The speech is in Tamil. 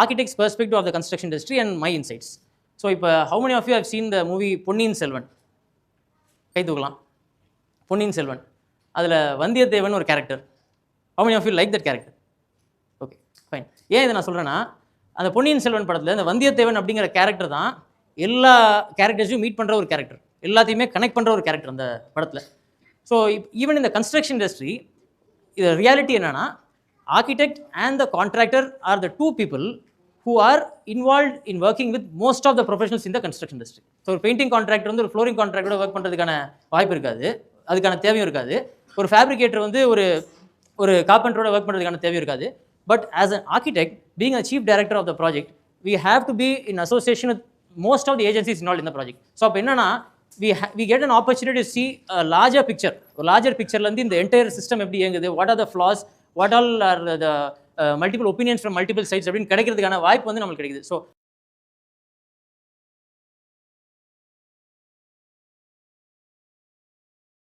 architect's perspective of the construction industry and my insights. So இப்போ how many of you have seen the movie Ponniyin Selvan? கை தூக்கலாம். பொன்னியின் செல்வன் அதில் வந்தியத்தேவன் ஒரு character. how many of you like that character? Okay fine. ஏன் இதை நான் சொல்கிறேன்னா, அந்த பொன்னியின் செல்வன் படத்தில் இந்த வந்தியத்தேவன் அப்படிங்கிற கேரக்டர் தான் எல்லா கேரக்டர்ஸையும் மீட் பண்ணுற ஒரு கேரக்டர், எல்லாத்தையுமே கனெக்ட் பண்ணுற ஒரு கேரக்டர் அந்த படத்தில். ஸோ ஈவன் இந்த கன்ஸ்ட்ரக்ஷன் இண்டஸ்ட்ரி இது ரியாலிட்டி என்னன்னா, architect and the contractor are the two people who are involved in working with most of the professionals in the construction industry. So ஒரு பெயிண்டிங் கான்ட்ராக்டர் வந்து ஒரு ஃப்ளோரிங் கான்ட்ராக்டரோட ஒர்க் பண்ணுறதுக்கான வாய்ப்பு இருக்காது, அதுக்கான தேவையும் இருக்காது. ஒரு ஃபேப்ரிகேட்டர் வந்து ஒரு கார்பெண்டரோட ஒர்க் பண்ணுறதுக்கான தேவையும் இருக்காது. But as an architect, being a chief director of the project, we have to be in association with most of the agencies involved in the project. So அப்போ என்னன்னா, we get an opportunity to see a larger picture. ஒரு லார்ஜர் பிக்சர்லேருந்து இந்த என்டையர் சிஸ்டம் எப்படி இயங்குது, what are the flaws, what all are the multiple opinions from multiple sides அப்படின்னு கிடைக்கிறதுக்கான வாய்ப்பு வந்து நம்மளுக்கு கிடைக்குது. ஸோ